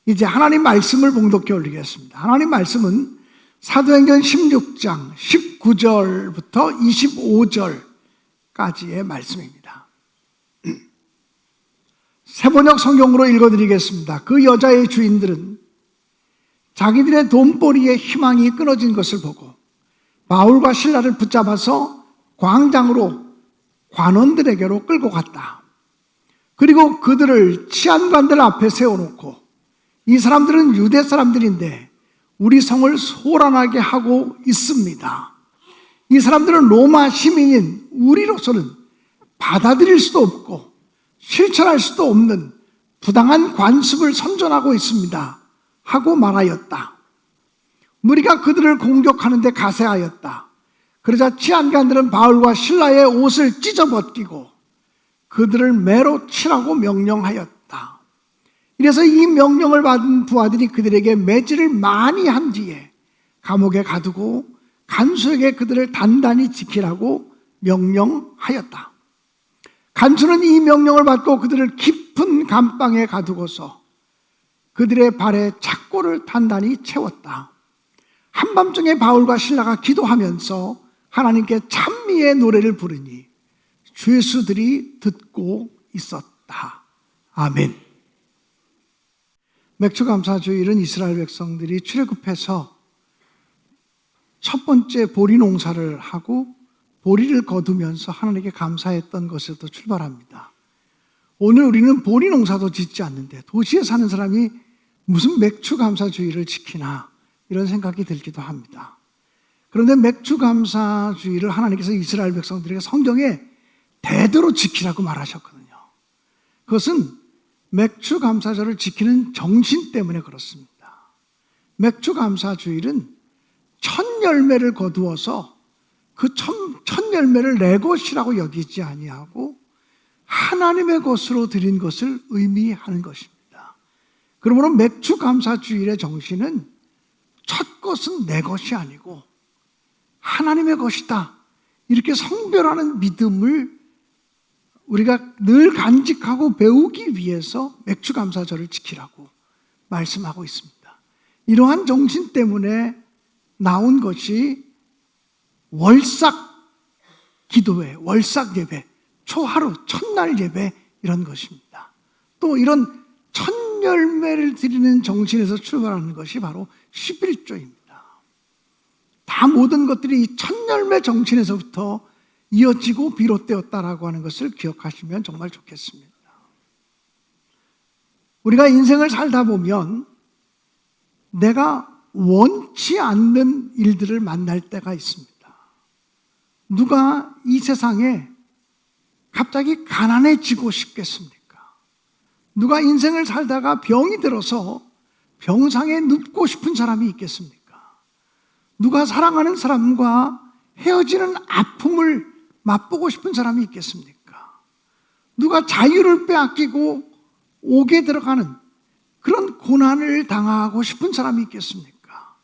이제 하나님 말씀을 봉독해 올리겠습니다. 하나님 말씀은 사도행전 16장 19절부터 25절까지의 말씀입니다. 세번역 성경으로 읽어드리겠습니다. 그 여자의 주인들은 자기들의 돈벌이의 희망이 끊어진 것을 보고 바울과 실라를 붙잡아서 광장으로 관원들에게로 끌고 갔다. 그리고 그들을 치안관들 앞에 세워놓고 이 사람들은 유대 사람들인데 우리 성을 소란하게 하고 있습니다. 이 사람들은 로마 시민인 우리로서는 받아들일 수도 없고 실천할 수도 없는 부당한 관습을 선전하고 있습니다 하고 말하였다. 무리가 그들을 공격하는데 가세하였다. 그러자 치안관들은 바울과 실라의 옷을 찢어벗기고 그들을 매로 치라고 명령하였다. 이래서 이 명령을 받은 부하들이 그들에게 매질을 많이 한 뒤에 감옥에 가두고 간수에게 그들을 단단히 지키라고 명령하였다. 간수는 이 명령을 받고 그들을 깊은 감방에 가두고서 그들의 발에 착고를 단단히 채웠다. 한밤중에 바울과 실라가 기도하면서 하나님께 찬미의 노래를 부르니 죄수들이 듣고 있었다. 아멘. 맥주감사주일은 이스라엘 백성들이 출애굽해서 첫 번째 보리 농사를 하고 보리를 거두면서 하나님께 감사했던 것에서 출발합니다. 오늘 우리는 보리 농사도 짓지 않는데 도시에 사는 사람이 무슨 맥주감사주일을 지키나 이런 생각이 들기도 합니다. 그런데 맥주감사주일을 하나님께서 이스라엘 백성들에게 성경에 대대로 지키라고 말하셨거든요. 그것은 맥주감사절을 지키는 정신 때문에 그렇습니다. 맥주감사주일은 첫 열매를 거두어서 그 첫 열매를 내 것이라고 여기지 아니하고 하나님의 것으로 드린 것을 의미하는 것입니다. 그러므로 맥주감사주일의 정신은 첫 것은 내 것이 아니고 하나님의 것이다. 이렇게 성별하는 믿음을 우리가 늘 간직하고 배우기 위해서 맥주감사절을 지키라고 말씀하고 있습니다. 이러한 정신 때문에 나온 것이 월삭 기도회, 월삭 예배, 초하루, 첫날 예배 이런 것입니다. 또 이런 첫 열매를 드리는 정신에서 출발하는 것이 바로 11조입니다. 다 모든 것들이 이 첫 열매 정신에서부터 이어지고 비롯되었다라고 하는 것을 기억하시면 정말 좋겠습니다. 우리가 인생을 살다 보면 내가 원치 않는 일들을 만날 때가 있습니다. 누가 이 세상에 갑자기 가난해지고 싶겠습니까? 누가 인생을 살다가 병이 들어서 병상에 눕고 싶은 사람이 있겠습니까? 누가 사랑하는 사람과 헤어지는 아픔을 맛보고 싶은 사람이 있겠습니까? 누가 자유를 빼앗기고 옥에 들어가는 그런 고난을 당하고 싶은 사람이 있겠습니까?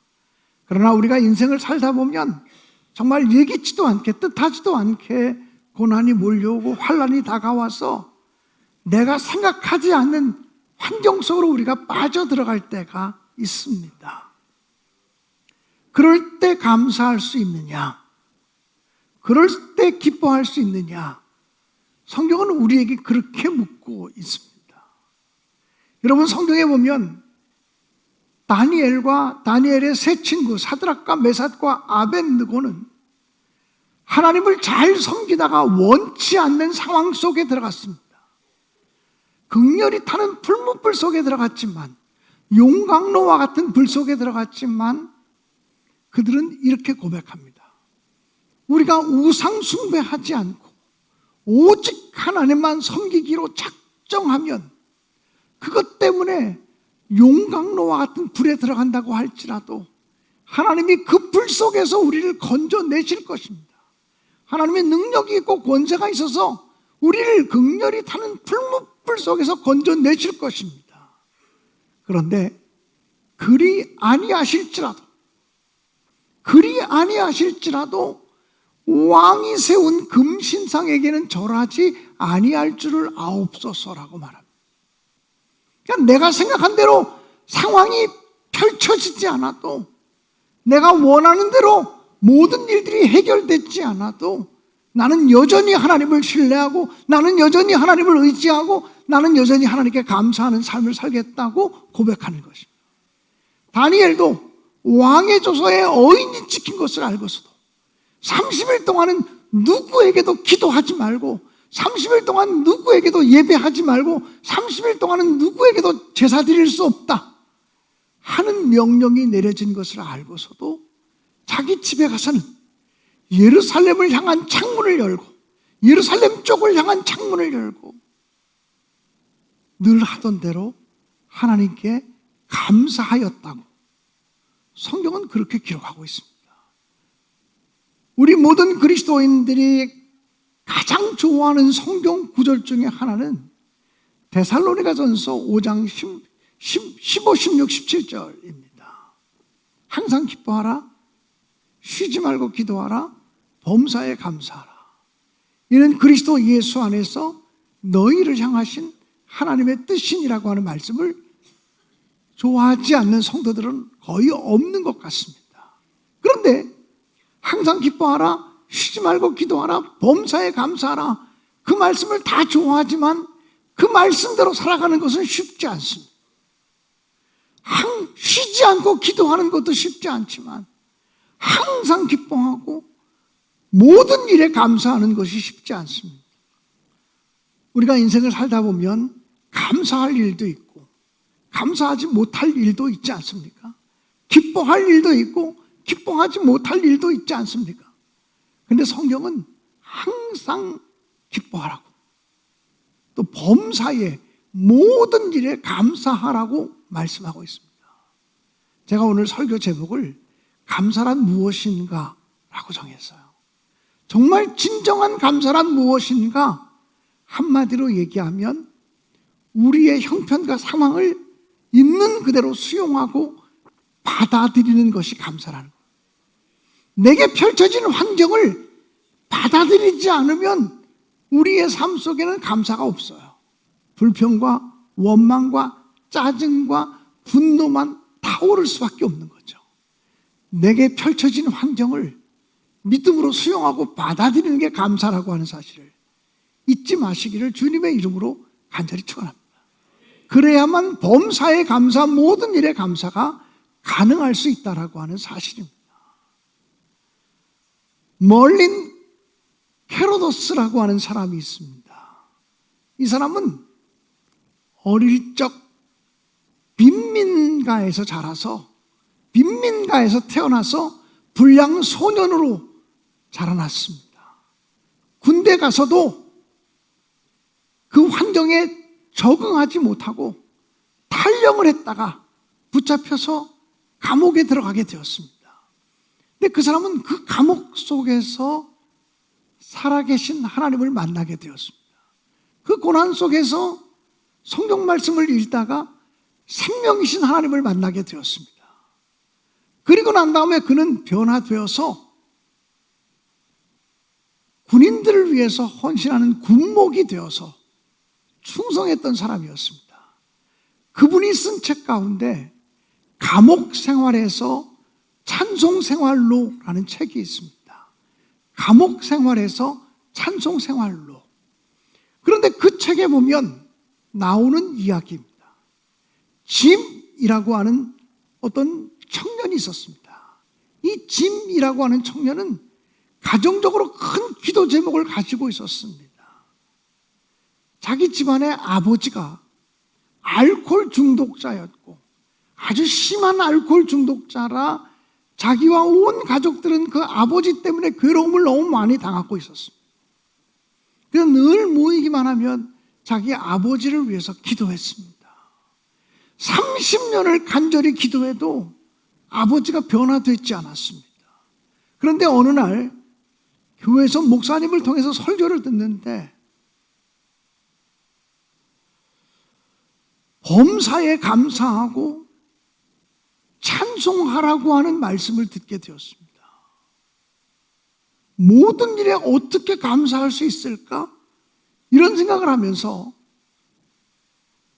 그러나 우리가 인생을 살다 보면 정말 예기치도 않게 뜻하지도 않게 고난이 몰려오고 환난이 다가와서 내가 생각하지 않는 환경 속으로 우리가 빠져들어갈 때가 있습니다. 그럴 때 감사할 수 있느냐? 그럴 때 기뻐할 수 있느냐? 성경은 우리에게 그렇게 묻고 있습니다. 여러분, 성경에 보면 다니엘의 세 친구 사드락과 메삭과 아벳느고는 하나님을 잘 섬기다가 원치 않는 상황 속에 들어갔습니다. 극렬히 타는 풀무불 속에 들어갔지만, 용광로와 같은 불 속에 들어갔지만 그들은 이렇게 고백합니다. 우리가 우상 숭배하지 않고 오직 하나님만 섬기기로 작정하면 그것 때문에 용광로와 같은 불에 들어간다고 할지라도 하나님이 그 불 속에서 우리를 건져내실 것입니다. 하나님의 능력이 있고 권세가 있어서 우리를 극렬히 타는 풀무불 속에서 건져내실 것입니다. 그런데 그리 아니하실지라도 왕이 세운 금신상에게는 절하지 아니할 줄을 아옵소서라고 말합니다. 그러니까 내가 생각한 대로 상황이 펼쳐지지 않아도, 내가 원하는 대로 모든 일들이 해결되지 않아도 나는 여전히 하나님을 신뢰하고, 나는 여전히 하나님을 의지하고, 나는 여전히 하나님께 감사하는 삶을 살겠다고 고백하는 것입니다. 다니엘도 왕의 조서에 어인이 찍힌 것을 알고서도 30일 동안은 누구에게도 기도하지 말고, 30일 동안 누구에게도 예배하지 말고, 30일 동안은 누구에게도 제사 드릴 수 없다 하는 명령이 내려진 것을 알고서도 자기 집에 가서는 예루살렘을 향한 창문을 열고, 예루살렘 쪽을 향한 창문을 열고 늘 하던 대로 하나님께 감사하였다고 성경은 그렇게 기록하고 있습니다. 우리 모든 그리스도인들이 가장 좋아하는 성경 구절 중에 하나는 데살로니가전서 5장 15, 16, 17절입니다. 항상 기뻐하라, 쉬지 말고 기도하라, 범사에 감사하라. 이는 그리스도 예수 안에서 너희를 향하신 하나님의 뜻이니라고 하는 말씀을 좋아하지 않는 성도들은 거의 없는 것 같습니다. 그런데 항상 기뻐하라, 쉬지 말고 기도하라, 범사에 감사하라, 그 말씀을 다 좋아하지만 그 말씀대로 살아가는 것은 쉽지 않습니다. 쉬지 않고 기도하는 것도 쉽지 않지만 항상 기뻐하고 모든 일에 감사하는 것이 쉽지 않습니다. 우리가 인생을 살다 보면 감사할 일도 있고 감사하지 못할 일도 있지 않습니까? 기뻐할 일도 있고 기뻐하지 못할 일도 있지 않습니까? 그런데 성경은 항상 기뻐하라고, 또 범사에 모든 일에 감사하라고 말씀하고 있습니다. 제가 오늘 설교 제목을 감사란 무엇인가 라고 정했어요. 정말 진정한 감사란 무엇인가? 한마디로 얘기하면 우리의 형편과 상황을 있는 그대로 수용하고 받아들이는 것이 감사라는 거예요. 내게 펼쳐진 환경을 받아들이지 않으면 우리의 삶 속에는 감사가 없어요. 불평과 원망과 짜증과 분노만 타오를 수밖에 없는 거죠. 내게 펼쳐진 환경을 믿음으로 수용하고 받아들이는 게 감사라고 하는 사실을 잊지 마시기를 주님의 이름으로 간절히 축원합니다. 그래야만 범사에 감사, 모든 일에 감사가 가능할 수 있다라고 하는 사실입니다. 멀린 헤로도스라고 하는 사람이 있습니다. 이 사람은 어릴 적 빈민가에서 자라서, 빈민가에서 태어나서 불량 소년으로 자라났습니다. 군대 가서도 그 환경에 적응하지 못하고 탈영을 했다가 붙잡혀서 감옥에 들어가게 되었습니다. 근데 그 사람은 그 감옥 속에서 살아계신 하나님을 만나게 되었습니다. 그 고난 속에서 성경 말씀을 읽다가 생명이신 하나님을 만나게 되었습니다. 그리고 난 다음에 그는 변화되어서 군인들을 위해서 헌신하는 군목이 되어서 충성했던 사람이었습니다. 그분이 쓴 책 가운데 감옥 생활에서 찬송 생활로라는 책이 있습니다. 감옥 생활에서 찬송 생활로. 그런데 그 책에 보면 나오는 이야기입니다. 짐이라고 하는 어떤 청년이 있었습니다. 이 짐이라고 하는 청년은 가정적으로 큰 기도 제목을 가지고 있었습니다. 자기 집안의 아버지가 알코올 중독자였고 아주 심한 알코올 중독자라 자기와 온 가족들은 그 아버지 때문에 괴로움을 너무 많이 당하고 있었습니다. 그래서 늘 모이기만 하면 자기 아버지를 위해서 기도했습니다. 30년을 간절히 기도해도 아버지가 변화되지 않았습니다. 그런데 어느 날 교회에서 목사님을 통해서 설교를 듣는데 범사에 감사하고 찬송하라고 하는 말씀을 듣게 되었습니다. 모든 일에 어떻게 감사할 수 있을까? 이런 생각을 하면서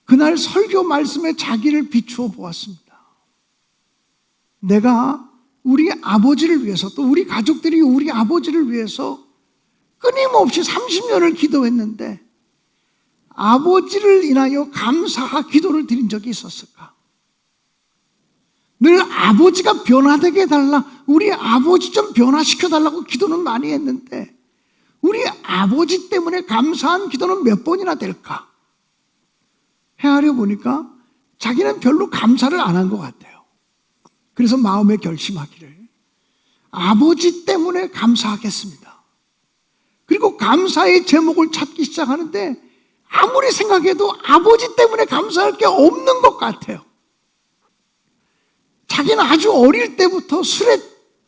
그날 설교 말씀에 자기를 비추어 보았습니다. 내가 우리 아버지를 위해서, 또 우리 가족들이 우리 아버지를 위해서 끊임없이 30년을 기도했는데 아버지를 인하여 감사 기도를 드린 적이 있었을까? 늘 아버지가 변화되게 해달라, 우리 아버지 좀 변화시켜달라고 기도는 많이 했는데 우리 아버지 때문에 감사한 기도는 몇 번이나 될까? 헤아려 보니까 자기는 별로 감사를 안 한 것 같아요. 그래서 마음에 결심하기를 아버지 때문에 감사하겠습니다. 그리고 감사의 제목을 찾기 시작하는데 아무리 생각해도 아버지 때문에 감사할 게 없는 것 같아요. 자기는 아주 어릴 때부터 술에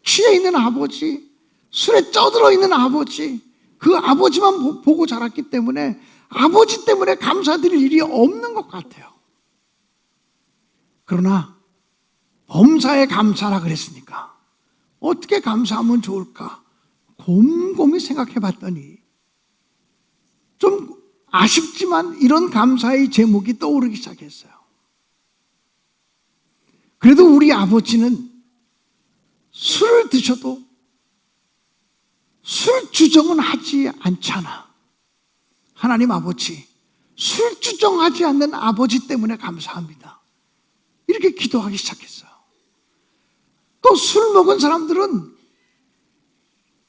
취해 있는 아버지, 술에 쪄들어 있는 아버지, 그 아버지만 보고 자랐기 때문에 아버지 때문에 감사드릴 일이 없는 것 같아요. 그러나 범사에 감사라 그랬으니까 어떻게 감사하면 좋을까 곰곰이 생각해 봤더니 좀 아쉽지만 이런 감사의 제목이 떠오르기 시작했어요. 그래도 우리 아버지는 술을 드셔도 술 주정은 하지 않잖아. 하나님 아버지, 술 주정하지 않는 아버지 때문에 감사합니다. 이렇게 기도하기 시작했어요. 또 술 먹은 사람들은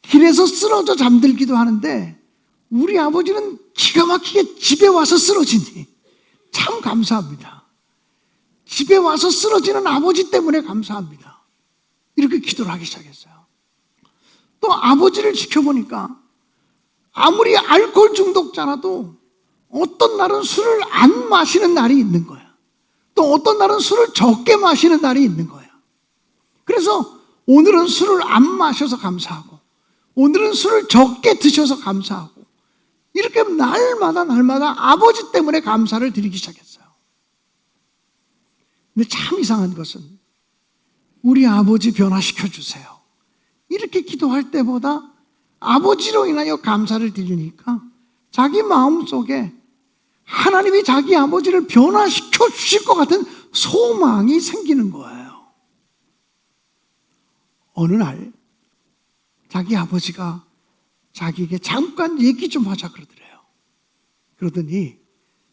길에서 쓰러져 잠들기도 하는데 우리 아버지는 기가 막히게 집에 와서 쓰러지니 참 감사합니다. 집에 와서 쓰러지는 아버지 때문에 감사합니다. 이렇게 기도를 하기 시작했어요. 또 아버지를 지켜보니까 아무리 알코올 중독자라도 어떤 날은 술을 안 마시는 날이 있는 거야. 또 어떤 날은 술을 적게 마시는 날이 있는 거야. 그래서 오늘은 술을 안 마셔서 감사하고 오늘은 술을 적게 드셔서 감사하고 이렇게 날마다 아버지 때문에 감사를 드리기 시작했어요. 근데 참 이상한 것은 우리 아버지 변화시켜 주세요. 이렇게 기도할 때보다 아버지로 인하여 감사를 드리니까 자기 마음속에 하나님이 자기 아버지를 변화시켜 주실 것 같은 소망이 생기는 거예요. 어느 날 자기 아버지가 자기에게 잠깐 얘기 좀 하자 그러더래요. 그러더니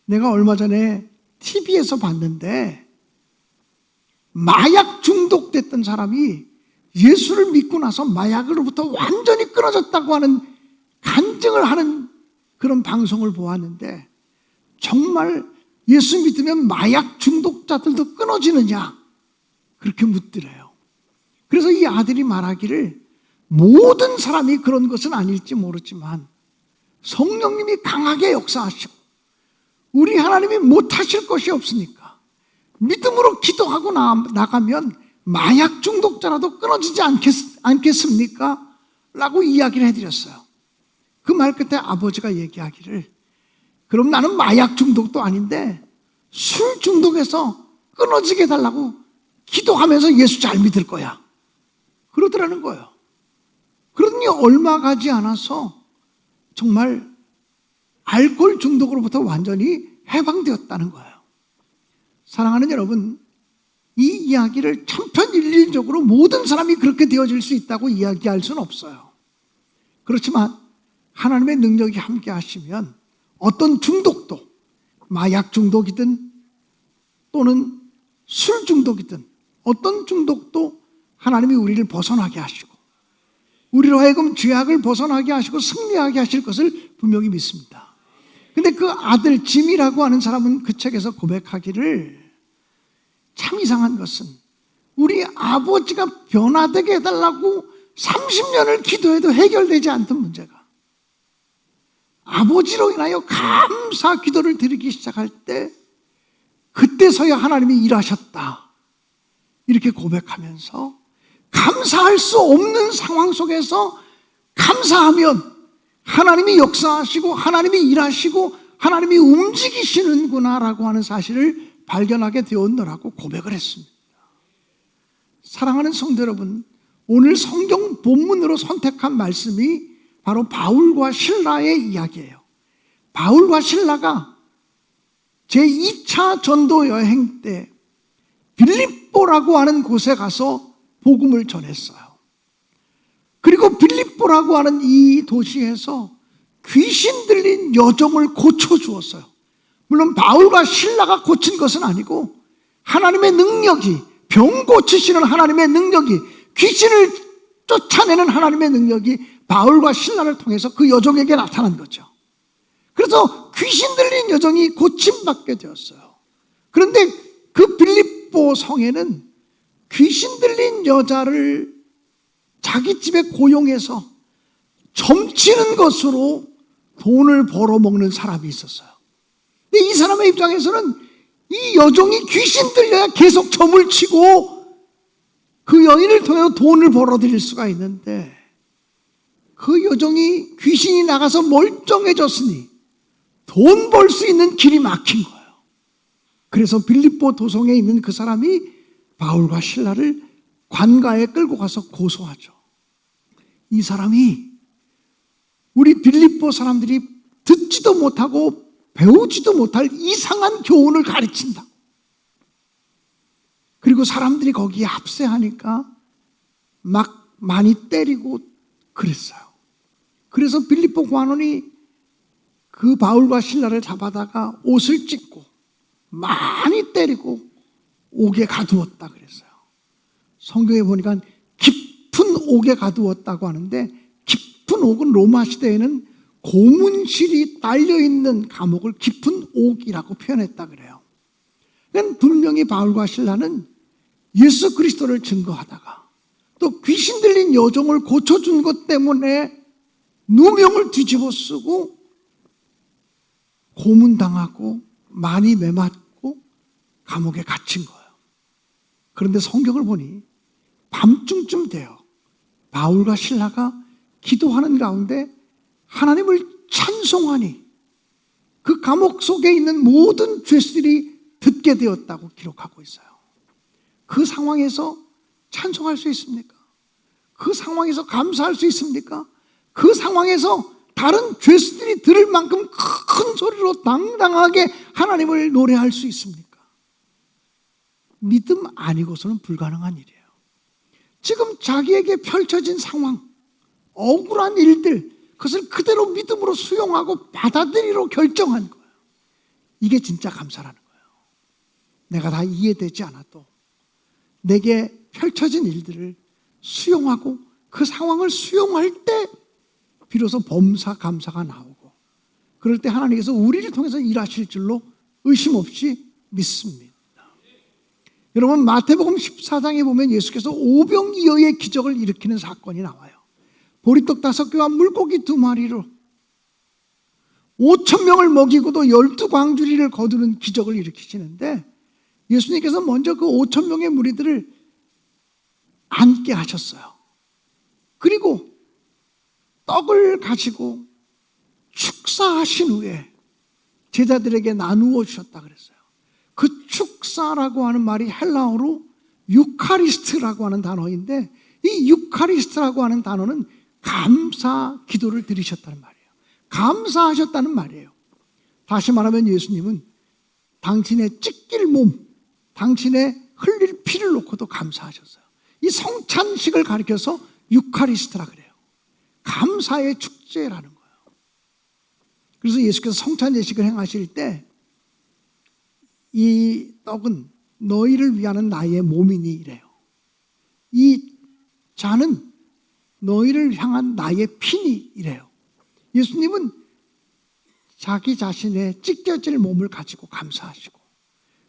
내가 얼마 전에 TV에서 봤는데 마약 중독됐던 사람이 예수를 믿고 나서 마약으로부터 완전히 끊어졌다고 하는 간증을 하는 그런 방송을 보았는데 정말 예수 믿으면 마약 중독자들도 끊어지느냐 그렇게 묻더래요. 그래서 이 아들이 말하기를 모든 사람이 그런 것은 아닐지 모르지만 성령님이 강하게 역사하시고 우리 하나님이 못하실 것이 없으니까 믿음으로 기도하고 나가면 마약 중독자라도 끊어지지 않겠습니까? 라고 이야기를 해드렸어요. 그 말 끝에 아버지가 얘기하기를 그럼 나는 마약 중독도 아닌데 술 중독에서 끊어지게 해달라고 기도하면서 예수 잘 믿을 거야. 그러더라는 거예요. 그러더니 얼마 가지 않아서 정말 알코올 중독으로부터 완전히 해방되었다는 거예요. 사랑하는 여러분, 이 이야기를 천편일률적으로 모든 사람이 그렇게 되어질 수 있다고 이야기할 수는 없어요. 그렇지만 하나님의 능력이 함께 하시면 어떤 중독도 마약 중독이든 또는 술 중독이든 어떤 중독도 하나님이 우리를 벗어나게 하시고 우리로 하여금 죄악을 벗어나게 하시고 승리하게 하실 것을 분명히 믿습니다. 근데 그 아들 짐이라고 하는 사람은 그 책에서 고백하기를 참 이상한 것은 우리 아버지가 변화되게 해달라고 30년을 기도해도 해결되지 않던 문제가 아버지로 인하여 감사 기도를 드리기 시작할 때 그때서야 하나님이 일하셨다 이렇게 고백하면서 감사할 수 없는 상황 속에서 감사하면 하나님이 역사하시고 하나님이 일하시고 하나님이 움직이시는구나라고 하는 사실을 발견하게 되었노라고 고백을 했습니다. 사랑하는 성도 여러분, 오늘 성경 본문으로 선택한 말씀이 바로 바울과 실라의 이야기예요. 바울과 실라가 제2차 전도 여행 때 빌립보라고 하는 곳에 가서 복음을 전했어요. 그리고 빌립보라고 하는 이 도시에서 귀신 들린 여종을 고쳐주었어요. 물론 바울과 실라가 고친 것은 아니고 하나님의 능력이, 병 고치시는 하나님의 능력이, 귀신을 쫓아내는 하나님의 능력이 바울과 실라를 통해서 그 여종에게 나타난 거죠. 그래서 귀신 들린 여종이 고침받게 되었어요. 그런데 그 빌립보 성에는 귀신 들린 여자를 자기 집에 고용해서 점치는 것으로 돈을 벌어먹는 사람이 있었어요. 근데 이 사람의 입장에서는 이 여종이 귀신 들려야 계속 점을 치고 그 여인을 통해 돈을 벌어들일 수가 있는데, 그 여종이 귀신이 나가서 멀쩡해졌으니 돈 벌 수 있는 길이 막힌 거예요. 그래서 빌립보 도성에 있는 그 사람이 바울과 실라를 관가에 끌고 가서 고소하죠. 이 사람이 우리 빌립보 사람들이 듣지도 못하고 배우지도 못할 이상한 교훈을 가르친다. 그리고 사람들이 거기에 합세하니까 막 많이 때리고 그랬어요. 그래서 빌립보 관원이 그 바울과 실라를 잡아다가 옷을 찢고 많이 때리고 옥에 가두었다 그랬어요. 성경에 보니까 깊은 옥에 가두었다고 하는데, 깊은 옥은 로마 시대에는 고문실이 딸려있는 감옥을 깊은 옥이라고 표현했다 그래요. 그러니까 분명히 바울과 실라는 예수 그리스도를 증거하다가 또 귀신 들린 여종을 고쳐준 것 때문에 누명을 뒤집어 쓰고 고문당하고 많이 매맞고 감옥에 갇힌 거예요. 그런데 성경을 보니 밤중쯤 돼요. 바울과 실라가 기도하는 가운데 하나님을 찬송하니 그 감옥 속에 있는 모든 죄수들이 듣게 되었다고 기록하고 있어요. 그 상황에서 찬송할 수 있습니까? 그 상황에서 감사할 수 있습니까? 그 상황에서 다른 죄수들이 들을 만큼 큰 소리로 당당하게 하나님을 노래할 수 있습니까? 믿음 아니고서는 불가능한 일이에요. 지금 자기에게 펼쳐진 상황, 억울한 일들, 그것을 그대로 믿음으로 수용하고 받아들이로 결정한 거예요. 이게 진짜 감사라는 거예요. 내가 다 이해되지 않아도 내게 펼쳐진 일들을 수용하고 그 상황을 수용할 때 비로소 범사 감사가 나오고, 그럴 때 하나님께서 우리를 통해서 일하실 줄로 의심 없이 믿습니다. 여러분, 마태복음 14장에 보면 예수께서 오병이어의 기적을 일으키는 사건이 나와요. 보리떡 5개와 물고기 2마리로 5,000명을 먹이고도 12광주리를 거두는 기적을 일으키시는데, 예수님께서 먼저 그 5,000명의 무리들을 앉게 하셨어요. 그리고 떡을 가지고 축사하신 후에 제자들에게 나누어 주셨다 그랬어요. 그 축사라고 하는 말이 헬라어로 유카리스트라고 하는 단어인데, 이 유카리스트라고 하는 단어는 감사 기도를 드리셨다는 말이에요. 감사하셨다는 말이에요. 다시 말하면 예수님은 당신의 찢길 몸, 당신의 흘릴 피를 놓고도 감사하셨어요. 이 성찬식을 가리켜서 유카리스트라 그래요. 감사의 축제라는 거예요. 그래서 예수께서 성찬 예식을 행하실 때 이 떡은 너희를 위하는 나의 몸이니 이래요. 이 잔은 너희를 향한 나의 피니 이래요. 예수님은 자기 자신의 찢겨질 몸을 가지고 감사하시고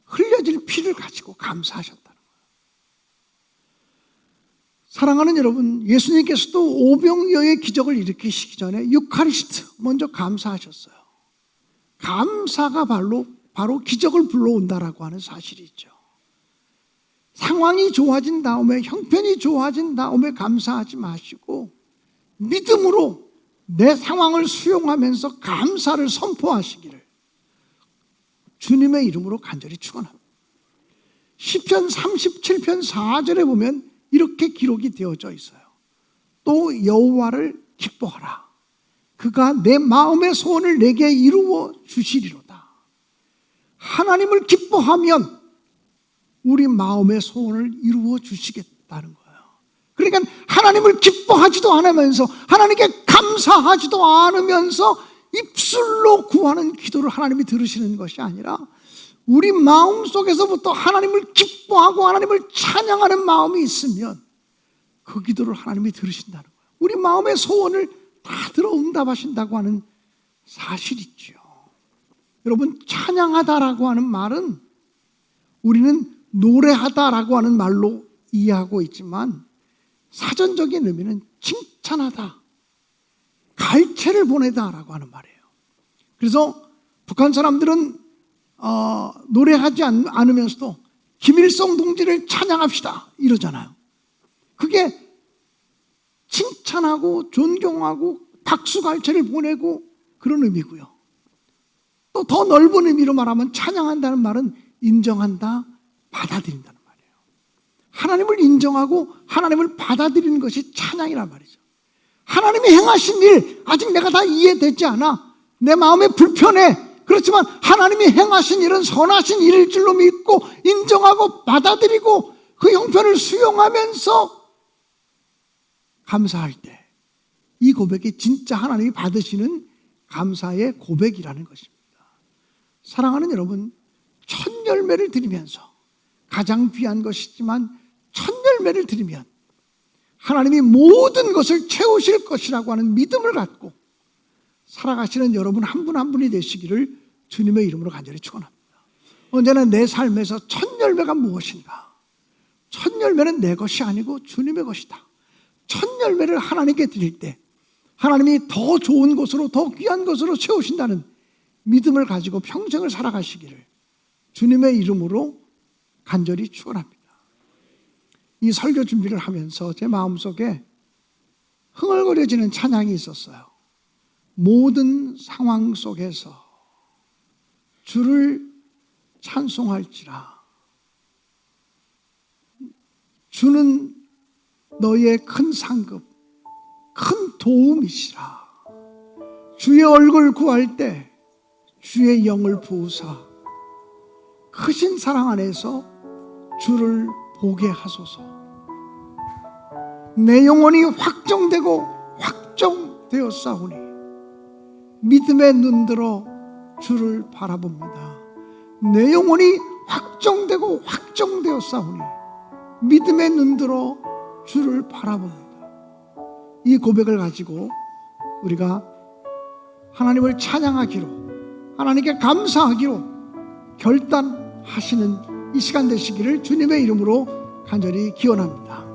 흘려질 피를 가지고 감사하셨다는 거예요. 사랑하는 여러분, 예수님께서도 오병이어의 기적을 일으키시기 전에 유카리스트 먼저 감사하셨어요. 감사가 바로 기적을 불러온다라고 하는 사실이 있죠. 상황이 좋아진 다음에, 형편이 좋아진 다음에 감사하지 마시고 믿음으로 내 상황을 수용하면서 감사를 선포하시기를 주님의 이름으로 간절히 축원합니다. 시편 37편 4절에 보면 이렇게 기록이 되어져 있어요. 또 여호와를 기뻐하라. 그가 내 마음의 소원을 내게 이루어 주시리로다. 하나님을 기뻐하면 우리 마음의 소원을 이루어 주시겠다는 거예요. 그러니까 하나님을 기뻐하지도 않으면서, 하나님께 감사하지도 않으면서 입술로 구하는 기도를 하나님이 들으시는 것이 아니라 우리 마음속에서부터 하나님을 기뻐하고 하나님을 찬양하는 마음이 있으면 그 기도를 하나님이 들으신다는 거예요. 우리 마음의 소원을 다 들어 응답하신다고 하는 사실이죠. 여러분, 찬양하다라고 하는 말은 우리는 노래하다라고 하는 말로 이해하고 있지만 사전적인 의미는 칭찬하다, 갈채를 보내다라고 하는 말이에요. 그래서 북한 사람들은 노래하지 않으면서도 김일성 동지를 찬양합시다 이러잖아요. 그게 칭찬하고 존경하고 박수갈채를 보내고 그런 의미고요. 또 더 넓은 의미로 말하면 찬양한다는 말은 인정한다, 받아들인다는 말이에요. 하나님을 인정하고 하나님을 받아들이는 것이 찬양이란 말이죠. 하나님이 행하신 일 아직 내가 다 이해되지 않아, 내 마음에 불편해. 그렇지만 하나님이 행하신 일은 선하신 일일 줄로 믿고 인정하고 받아들이고 그 형편을 수용하면서 감사할 때 이 고백이 진짜 하나님이 받으시는 감사의 고백이라는 것입니다. 사랑하는 여러분, 첫 열매를 드리면서, 가장 귀한 것이지만 첫 열매를 드리면 하나님이 모든 것을 채우실 것이라고 하는 믿음을 갖고 살아가시는 여러분 한 분 한 분이 되시기를 주님의 이름으로 간절히 축원합니다. 언제나 내 삶에서 첫 열매가 무엇인가? 첫 열매는 내 것이 아니고 주님의 것이다. 첫 열매를 하나님께 드릴 때 하나님이 더 좋은 것으로, 더 귀한 것으로 채우신다는 믿음을 가지고 평생을 살아가시기를 주님의 이름으로 간절히 축원합니다. 이 설교 준비를 하면서 제 마음속에 흥얼거려지는 찬양이 있었어요. 모든 상황 속에서 주를 찬송할지라. 주는 너의 큰 상급, 큰 도움이시라. 주의 얼굴 구할 때 주의 영을 부으사 크신 사랑 안에서 주를 보게 하소서. 내 영혼이 확정되고 확정되었사오니 믿음의 눈들어 주를 바라봅니다. 내 영혼이 확정되고 확정되었사오니 믿음의 눈들어 주를 바라봅니다. 이 고백을 가지고 우리가 하나님을 찬양하기로, 하나님께 감사하기로 결단하시는 이 시간 되시기를 주님의 이름으로 간절히 기원합니다.